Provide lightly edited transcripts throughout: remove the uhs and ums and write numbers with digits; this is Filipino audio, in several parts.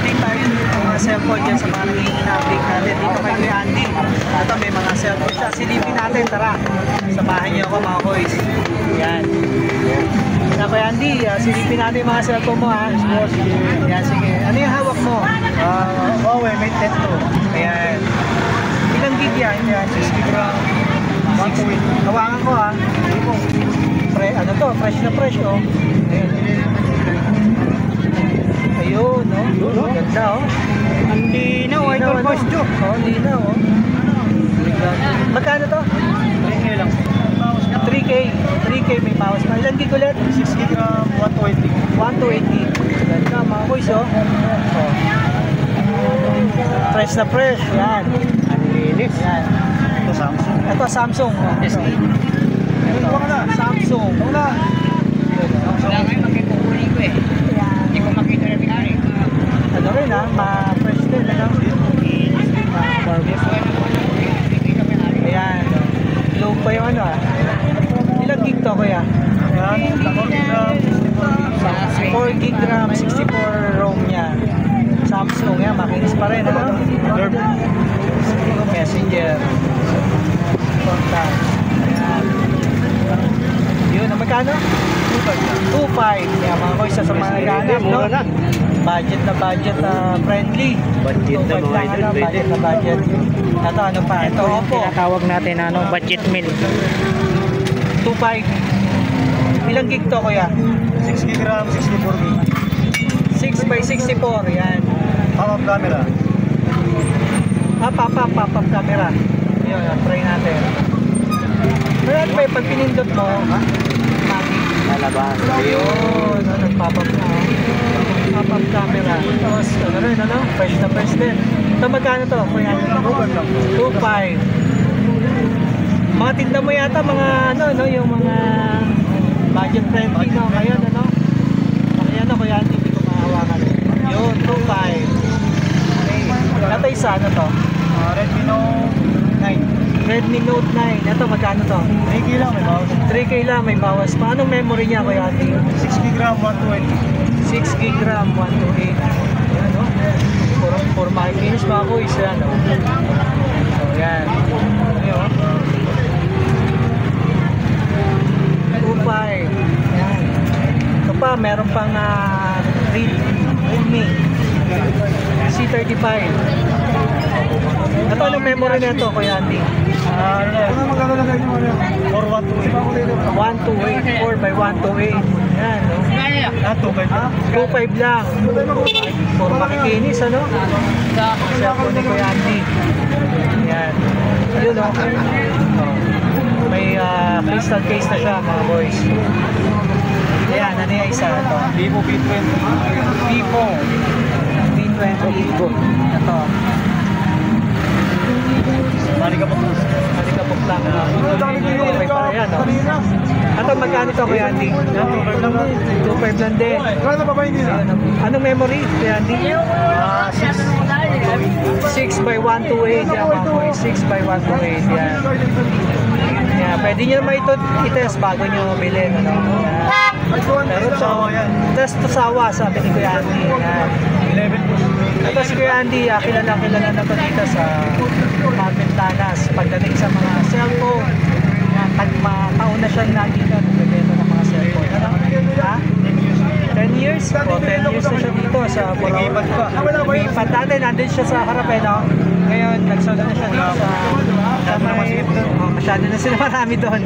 update tayo ng mga cellphone dyan sa mga naging update natin dito kay Kuya Andy. Ito may mga cellphone siya. Silipin natin, tara. Samahan niyo ako mga boys. Yan. Na Kuya Andy, silipin natin yung mga cellphone mo ha. Yan, sige. Ano yung hawak mo? Huawei Mate 10 Pro. Ayan. Ilang gig yan? Yan, 60 gram. 128. Hawakan ko ha. Ano to? Fresh na fresh oh. Ayun. Ayun, no? Ganda, oh. Ang linaw, idol boss Jo. Oh, linaw, oh. Magkano to? 3K lang. 3K may mouse pa. Ilan gig ulit? 60 gram, 128. 180. Ganda, mga boys, oh. Oh. Fresh na fresh. Yan. Ang linis. Yan. Ito Samsung. Ito, Samsung. SE. Ito, Samsung. Wala. Wala ngayon, magkikukunin ko eh. Hindi ko makita na pinari. Ano rin ha, ma-fresh din, ano? Ayan. Low pa yung ano ha. Ilang gig to kuya? 4 gig RAM, 64 ROM niya. Samsung yan, makinis pa rin, ano? Messenger. Contact. Ayan. Yun, magkano? 2.5. Yan, mga boys, sa mga naghanap, no? Budget friendly. Budget na mga idol, budget na budget. Ito, ano pa? Ito, Oppo. Tinatawag natin budget meal. 2.5. Ilang gig to, kuya? 60 gram, 64 gig. 6x64, yan. Pop-up camera. Pop-up camera. Yun, try natin. Pero ba, pag pinindot mo, Lalabas. ayun, nag-pop-up na. Pop-up camera. Tapos, ano rin, ano? Fresh na fresh din. Ito, magkano to? 2.5. Mga tinda mo yata, mga, ano, yung mga budget friendly, no? Ngayon, ano? Ayan, ako yan, hindi ko mahawakan. Yun, 2.5. Okay. Ito isa, ano to? Redmi Note 9. Redmi Note 9. Ito, magkano to? 3K lang, may bawas. 3K lang, may bawas pa. Anong memory niya, Kuya Andy? 60 gram, 128. 6 gig RAM, 128. Yan, no? Puro makikinis mga boys, yan, no? So, yan. Ayun, 2.5. Yan. Ito pa, meron pang Redmi C35. Ito, anong memory nito, Kuya Andy? Magkano lang kayo? 4 128, 4 by 128. Yan, no? 2.5 lang. Puro makikinis, ano? Cellphone ni Kuya Andy. Yan. Yun, no? Oh. May crystal case na siya, mga boys. Ayan, ano yung isa? Ito. Vivo P20. Vivo P20. Ito. Malikabok lang. Okay pa yan, no? Ito, magkano ito, Kuya Andy? 2.5 lang din. Anong memory, Kuya Andy? 6 by 128. Yan, mga boys. 6 by 128. Yan. Yan. Pwede nyo naman ito i-test bago nyo bilhin, ano? Yan. Pero ito, test to sawa, sabi ni Kuya Andy. Yan. 11 po. Ito si Kuya Andy, kilala na to dito sa Pagmentanas. Pagdating sa mga cellphone, taon na siyang nakita nagbebenta ng mga cellphone. Ha? 10 years? O, 10 years na siya dito sa Pulawan. Lumipat dati, nandun siya sa harap, no? Ngayon, nagsunod na siya dito sa may... Masyado na sila marami doon.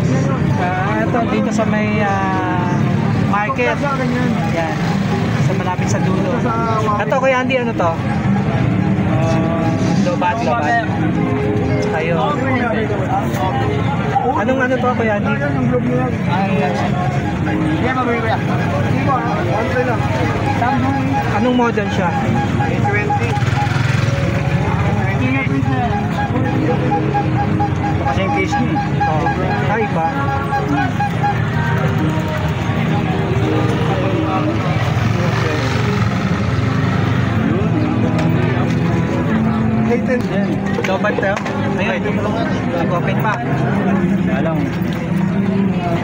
Ito, dito sa may market. Yan. Sa malapit sa dulo. Ito, Kuya Andy, ano to? Lobat. Ayun. Anong ano to, Kuya Andy? Anong model siya? 20. Kasi yung case niya. Ay ba? Lobat tayo? Ayun. Nag-open pa. Alam.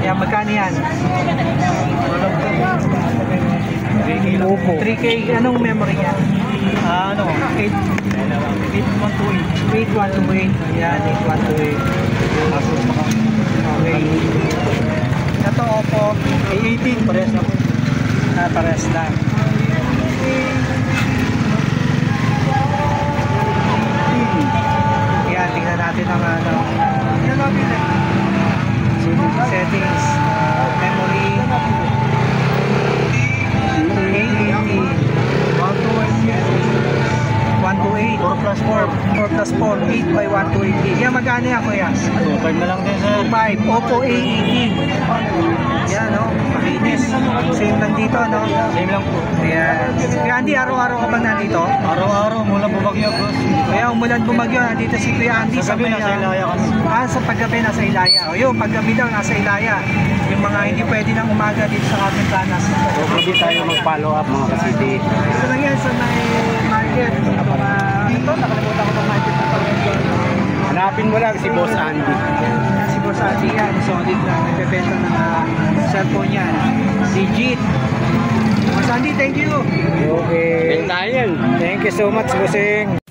Yan, magkano yan? 3K lang. 3K. Anong memory niya? 8128. Ayan, 8128. Okay. Ito, Oppo. A18, pares na po. Pares na. Ayan, tingnan natin ang settings. Memory. 128. 4 plus 4. 4 plus 4. 8 by 128. Yan, magkano yan, kuya? 2.5 na lang din, sir. 5. Oppo A18. Yan, no? Makinis. Same lang dito, no? Same lang po. Ayan. Kuya Andy, araw-araw ka ba nandito? Araw-araw, mula bumagyo, boss. Kaya umulan bumagyo, nandito si Kuya Andy Sa gabi, may, nasa Ilaya kami. sa paggabi nasa Ilaya. O yun, paggabi daw nasa Ilaya. Yung mga hindi pwede ng umaga dito sa Kapitanas. So, pwede tayo mag-follow up, mga kasiti. Ito lang yan sa may market. Ito, nakalimutan ko ng market na tawag. Hanapin mo lang si Boss Andy. Yan si Boss Andy yan. Solid na nagbebenta ng cellphone yan. Legit. Boss Andy, thank you. Okay. Thank you so much, bossing.